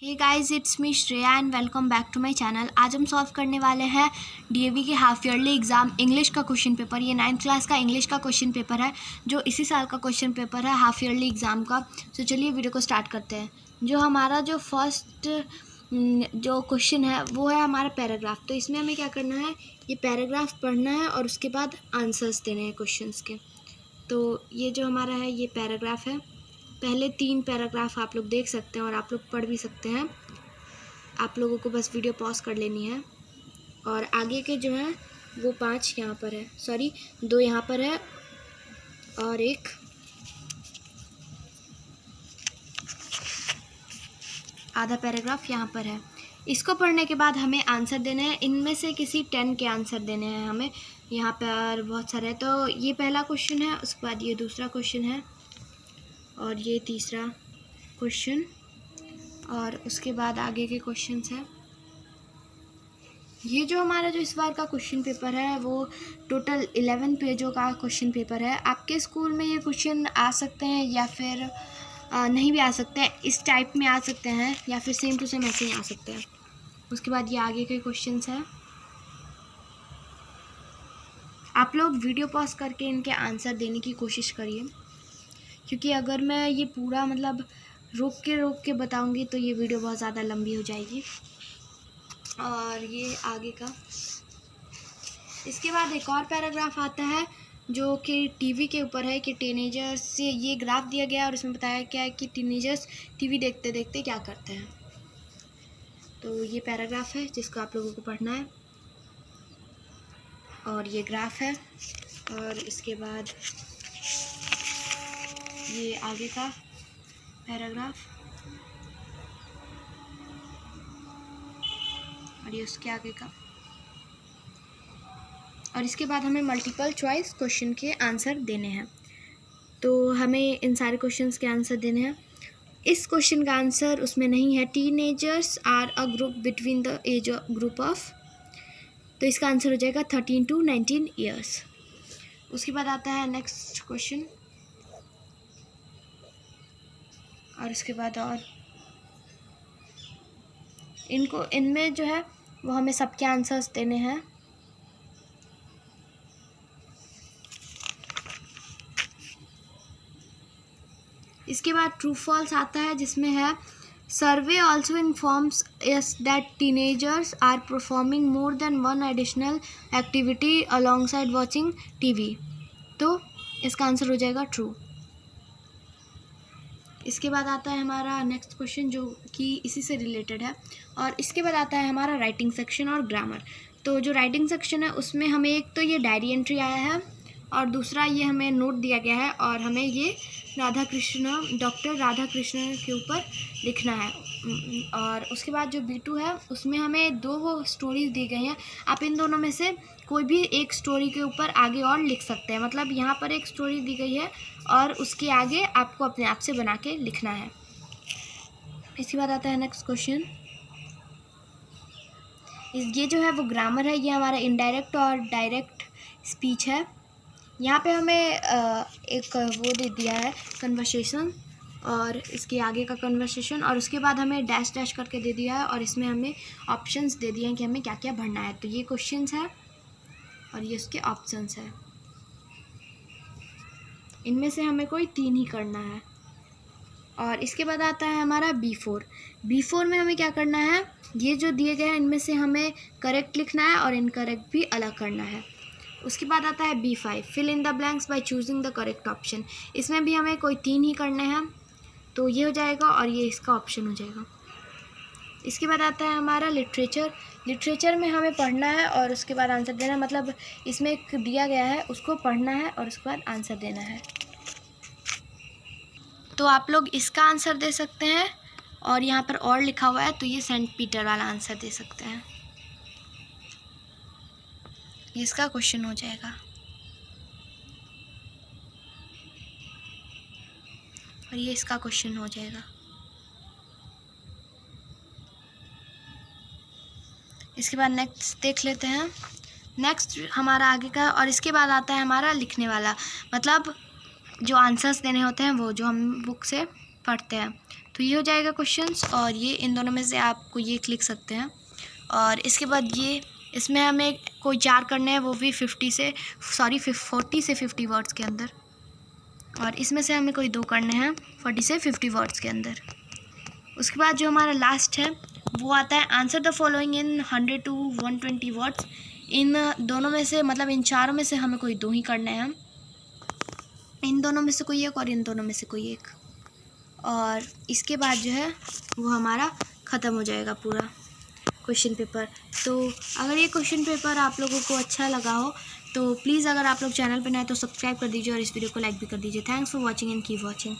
Hey guys, it's me Shreya and welcome back to my channel. आज हम solve करने वाले हैं डीएवी के हाफ ईयरली एग्ज़ाम इंग्लिश का क्वेश्चन पेपर। ये 9th क्लास का इंग्लिश का क्वेश्चन पेपर है जो इसी साल का क्वेश्चन पेपर है हाफ ईयरली एग्ज़ाम का। तो चलिए वीडियो को स्टार्ट करते हैं। जो हमारा जो फर्स्ट जो क्वेश्चन है वो है हमारा पैराग्राफ। तो इसमें हमें क्या करना है, ये पैराग्राफ पढ़ना है और उसके बाद आंसर्स देने हैं क्वेश्चंस के। तो ये जो हमारा है ये पैराग्राफ है। पहले 3 पैराग्राफ आप लोग देख सकते हैं और आप लोग पढ़ भी सकते हैं। आप लोगों को बस वीडियो पॉज कर लेनी है। और आगे के जो हैं वो 5 यहाँ पर है, सॉरी 2 यहाँ पर है और एक आधा पैराग्राफ यहाँ पर है। इसको पढ़ने के बाद हमें आंसर देने हैं। इनमें से किसी 10 के आंसर देने हैं हमें। यहाँ पर बहुत सारे हैं। तो ये पहला क्वेश्चन है, उसके बाद ये दूसरा क्वेश्चन है और ये तीसरा क्वेश्चन और उसके बाद आगे के क्वेश्चंस हैं। ये जो हमारा जो इस बार का क्वेश्चन पेपर है वो टोटल 11 पेजों का क्वेश्चन पेपर है। आपके स्कूल में ये क्वेश्चन आ सकते हैं या फिर नहीं भी आ सकते हैं, इस टाइप में आ सकते हैं या फिर सेम टू सेम ऐसे ही आ सकते हैं। उसके बाद ये आगे के क्वेश्चंस हैं। आप लोग वीडियो पॉज करके इनके आंसर देने की कोशिश करिए, क्योंकि अगर मैं ये पूरा मतलब रोक के बताऊंगी तो ये वीडियो बहुत ज़्यादा लंबी हो जाएगी। और ये आगे का, इसके बाद एक और पैराग्राफ आता है जो कि टीवी के ऊपर है कि टीनेजर्स से ये ग्राफ दिया गया है और इसमें बताया क्या है कि टीनेजर्स टीवी देखते देखते क्या करते हैं। तो ये पैराग्राफ है जिसको आप लोगों को पढ़ना है और ये ग्राफ है। और इसके बाद ये आगे का पैराग्राफ और ये उसके आगे का। और इसके बाद हमें मल्टीपल चॉइस क्वेश्चन के आंसर देने हैं। तो हमें इन सारे क्वेश्चंस के आंसर देने हैं। इस क्वेश्चन का आंसर उसमें नहीं है। Teenagers are a group between the age group of, तो इसका आंसर हो जाएगा 13 to 19 ईयर्स। उसके बाद आता है नेक्स्ट क्वेश्चन और इसके बाद और इनमें जो है वो हमें सबके आंसर्स देने हैं। इसके बाद ट्रू फॉल्स आता है जिसमें है survey also informs us that teenagers are performing more than one additional activity alongside watching TV, तो इसका आंसर हो जाएगा ट्रू। इसके बाद आता है हमारा नेक्स्ट क्वेश्चन जो कि इसी से रिलेटेड है और इसके बाद आता है हमारा राइटिंग सेक्शन और ग्रामर। तो जो राइटिंग सेक्शन है उसमें हमें एक तो ये डायरी एंट्री आया है और दूसरा ये हमें नोट दिया गया है और हमें ये डॉक्टर राधा कृष्ण के ऊपर लिखना है। और उसके बाद जो B2 है उसमें हमें 2 स्टोरीज दी गई हैं। आप इन दोनों में से कोई भी एक स्टोरी के ऊपर आगे और लिख सकते हैं। मतलब यहाँ पर एक स्टोरी दी गई है और उसके आगे आपको अपने आप से बना के लिखना है। इसके बाद आता है नेक्स्ट क्वेश्चन। ये जो है वो ग्रामर है। ये हमारा इनडायरेक्ट और डायरेक्ट स्पीच है। यहाँ पे हमें एक वो दे दिया है कन्वर्सेशन और इसके आगे का कन्वर्सेशन और उसके बाद हमें डैश डैश करके दे दिया है और इसमें हमें ऑप्शंस दे दिए हैं कि हमें क्या क्या भरना है। तो ये क्वेश्चंस है और ये उसके ऑप्शंस है। इनमें से हमें कोई 3 ही करना है। और इसके बाद आता है हमारा B4 में हमें क्या करना है, ये जो दिए गए हैं इनमें से हमें करेक्ट लिखना है और इनकरेक्ट भी अलग करना है। उसके बाद आता है B5 fill in the blanks by choosing the correct option. इसमें भी हमें कोई 3 ही करने हैं, तो ये हो जाएगा और ये इसका ऑप्शन हो जाएगा। इसके बाद आता है हमारा लिटरेचर में हमें पढ़ना है और उसके बाद आंसर देना है। मतलब इसमें एक दिया गया है उसको पढ़ना है और उसके बाद आंसर देना है। तो आप लोग इसका आंसर दे सकते हैं और यहाँ पर और लिखा हुआ है तो ये सेंट पीटर वाला आंसर दे सकते हैं। इसका क्वेश्चन हो जाएगा और ये इसका क्वेश्चन हो जाएगा। इसके बाद नेक्स्ट देख लेते हैं। नेक्स्ट हमारा आगे का और इसके बाद आता है हमारा लिखने वाला, मतलब जो आंसर्स देने होते हैं वो जो हम बुक से पढ़ते हैं। तो ये हो जाएगा क्वेश्चंस, और ये इन दोनों में से आपको ये लिख सकते हैं। और इसके बाद ये इसमें हमें कोई 4 करने हैं, वो भी 40 से 50 वर्ड्स के अंदर, और इसमें से हमें कोई 2 करने हैं 40 से 50 वर्ड्स के अंदर। उसके बाद जो हमारा लास्ट है वो आता है answer the following in 100 to 120 words. इन दोनों में से, मतलब इन चारों में से हमें कोई 2 ही करने हैं, इन दोनों में से कोई एक और इन दोनों में से कोई एक, और इसके बाद जो है वो हमारा ख़त्म हो जाएगा पूरा क्वेश्चन पेपर। तो अगर ये क्वेश्चन पेपर आप लोगों को अच्छा लगा हो तो प्लीज़, अगर आप लोग चैनल पर नए तो सब्सक्राइब कर दीजिए और इस वीडियो को लाइक भी कर दीजिए। Thanks for watching and keep watching.